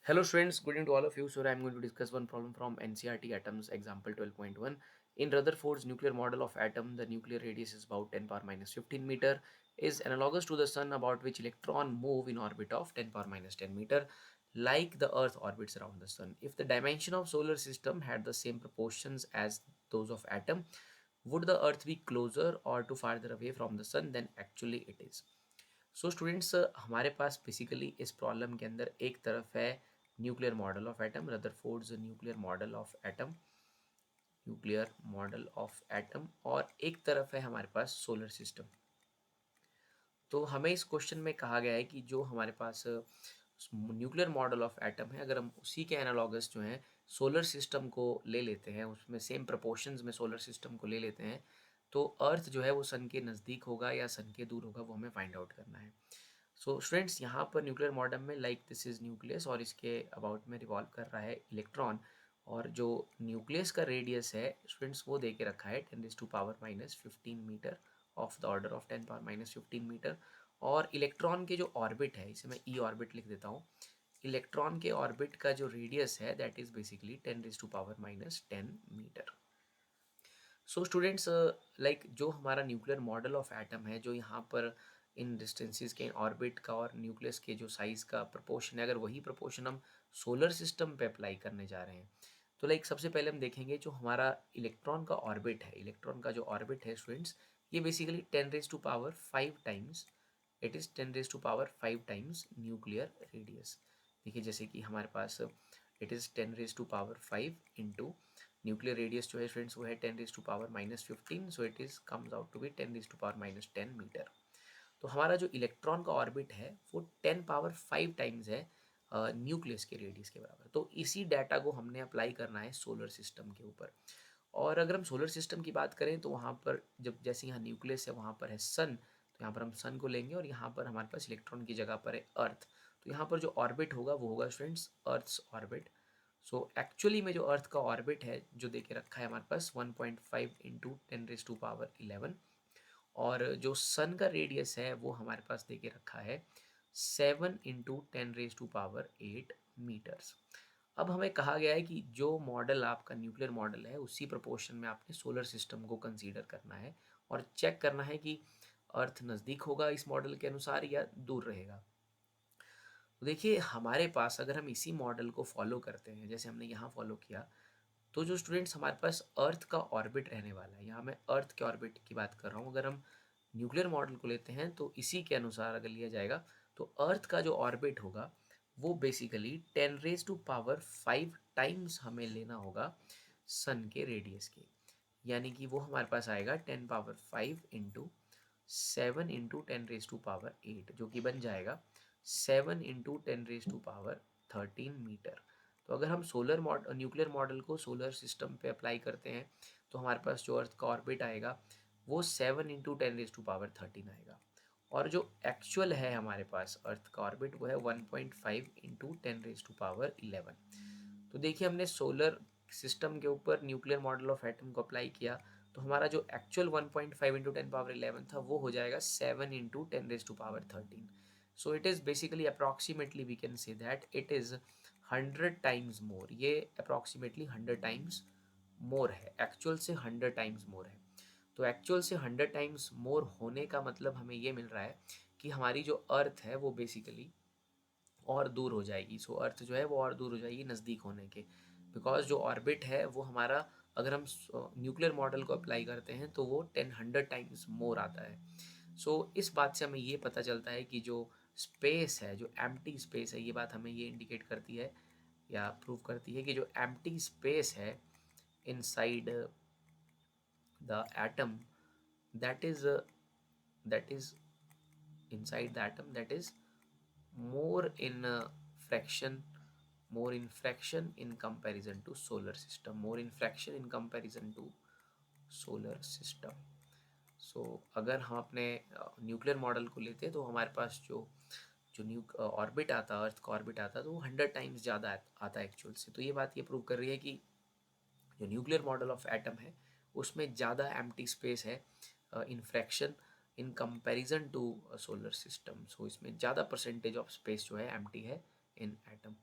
Hello students, good evening to all of you. So I'm going to discuss one problem from NCERT Atoms example 12.1. In Rutherford's nuclear model of atom, the nuclear radius is about 10 power minus 15 meter, is analogous to the sun about which electron move in orbit of 10 power minus 10 meter, like the earth orbits around the sun. If the dimension of solar system had the same proportions as those of atom, would the earth be closer or too farther away from the sun than actually it is? So students हमारे पास basically इस problem के अंदर एक तरफ है nuclear model of atom, Rutherford's nuclear model of atom, और एक तरफ है हमारे पास सोलर सिस्टम। तो हमें इस क्वेश्चन में कहा गया है कि जो हमारे पास न्यूक्लियर मॉडल ऑफ एटम है, अगर हम उसी के एनालॉगस जो हैं सोलर सिस्टम को ले लेते हैं, उसमें सेम प्रोपोर्शंस में सोलर सिस्टम को ले लेते हैं, तो अर्थ जो है वो सन के नज़दीक होगा या सन के दूर होगा, वो हमें फाइंड आउट करना है। सो स्टूडेंट्स, यहाँ पर न्यूक्लियर मॉडल में लाइक दिस इज़ न्यूक्लियस और इसके अबाउट में रिवॉल्व कर रहा है इलेक्ट्रॉन, और जो न्यूक्लियस का रेडियस है स्टूडेंट्स वो दे के रखा है 10⁻⁻15 metre, of the order of 10⁻⁻15 metre. और इलेक्ट्रॉन के जो ऑर्बिट है, इसे मैं ई ऑर्बिट लिख देता हूँ, इलेक्ट्रॉन के ऑर्बिट का जो रेडियस है that is basically 10⁻⁻10 metre. So students, like जो हमारा न्यूक्लियर मॉडल ऑफ एटम है, जो यहाँ पर इन डिस्टेंसेस के ऑर्बिट का और न्यूक्लियस के जो साइज़ का प्रोपोर्शन है, अगर वही प्रोपोर्शन हम सोलर सिस्टम पे अप्लाई करने जा रहे हैं, तो लाइक सबसे पहले हम देखेंगे जो हमारा इलेक्ट्रॉन का ऑर्बिट है, इलेक्ट्रॉन का जो ऑर्बिट है स्टूडेंट्स, ये basically 10⁻5 times, it is 10⁻5 times nuclear radius. देखिए जैसे कि हमारे पास it is 10⁻5 into nuclear radius जो है फ्रेंड्स वो है 10⁻⁻15, so it is comes out to be 10⁻⁻10 meter. तो हमारा जो इलेक्ट्रॉन का ऑर्बिट है वो 10⁻5 टाइम्स है न्यूक्लियस के रेडियस के बराबर। तो इसी डाटा को हमने अप्लाई करना है सोलर सिस्टम के ऊपर। और अगर हम सोलर सिस्टम की बात करें तो वहाँ पर जब जैसे यहाँ न्यूक्लियस है वहाँ पर है सन, तो यहाँ पर हम सन को लेंगे, और यहाँ पर हमारे पास इलेक्ट्रॉन की जगह पर है अर्थ। तो यहाँ पर जो ऑर्बिट होगा वो होगा students earth's orbit. So actually में जो अर्थ का ऑर्बिट है जो दे के रखा है हमारे पास 1.5 इंटू 10⁻11, और जो सन का रेडियस है वो हमारे पास दे के रखा है 7 इंटू 10⁸मीटर्स। अब हमें कहा गया है कि जो मॉडल आपका न्यूक्लियर मॉडल है उसी प्रोपोर्शन में आपने सोलर सिस्टम को कंसीडर करना है और चेक करना है कि अर्थ नज़दीक होगा इस मॉडल के अनुसार या दूर रहेगा। तो देखिए हमारे पास अगर हम इसी मॉडल को फॉलो करते हैं जैसे हमने यहाँ फॉलो किया, तो जो स्टूडेंट्स हमारे पास अर्थ का ऑर्बिट रहने वाला है, यहाँ मैं अर्थ के ऑर्बिट की बात कर रहा हूँ, अगर हम न्यूक्लियर मॉडल को लेते हैं तो इसी के अनुसार अगर लिया जाएगा तो अर्थ का जो ऑर्बिट होगा वो बेसिकली 10⁻5 टाइम्स हमें लेना होगा सन के रेडियस के, यानी कि वो हमारे पास आएगा 10⁻5 इंटू 7 इंटू 10⁻8, जो कि बन जाएगा 7 इंटू 10⁻13 मीटर। तो अगर हम सोलर न्यूक्लियर मॉडल को सोलर सिस्टम पे अप्लाई करते हैं तो हमारे पास जो अर्थ का ऑर्बिट आएगा वो 7 इंटू 10⁻13 आएगा, और जो एक्चुअल है हमारे पास अर्थ का ऑर्बिट वो है 1.5 इंटू 10⁻11। तो देखिए हमने सोलर सिस्टम के ऊपर न्यूक्लियर मॉडल ऑफ एटम को अप्लाई किया, तो हमारा जो एक्चुअल 1.5 इंटू 10⁻11 था वो हो जाएगा 7 into 10⁻13। So it is basically approximately we can say that it is 100 times more, ये अप्रॉक्सीमेटली 100 टाइम्स मोर है, एक्चुअल से 100 टाइम्स मोर है। तो एक्चुअल से 100 टाइम्स मोर होने का मतलब हमें ये मिल रहा है कि हमारी जो अर्थ है वो बेसिकली और दूर हो जाएगी। सो अर्थ जो है वो और दूर हो जाएगी नज़दीक होने के, बिकॉज जो ऑर्बिट है वो हमारा अगर हम न्यूक्लियर मॉडल को अप्लाई करते हैं तो वो 100 टाइम्स मोर आता है। सो इस बात से हमें ये पता चलता है कि जो स्पेस है, जो एम्प्टी स्पेस है, ये बात हमें ये इंडिकेट करती है या प्रूव करती है कि जो एम्प्टी स्पेस है inside the atom, that is that is inside the atom, that is more in fraction, more in fraction in comparison to solar system, more in fraction in comparison to solar system। सो अगर हम अपने nuclear model को लेते हैं तो हमारे पास जो जो न्यू ऑर्बिट आता अर्थ का ऑर्बिट आता तो वो 100 टाइम्स ज़्यादा आता है एक्चुअल से। तो ये बात ये प्रूव कर रही है कि जो न्यूक्लियर मॉडल ऑफ एटम है उसमें ज़्यादा एम्प्टी स्पेस है in fraction in comparison to solar system. So इसमें ज़्यादा परसेंटेज ऑफ स्पेस जो है एम्प्टी है इन एटम।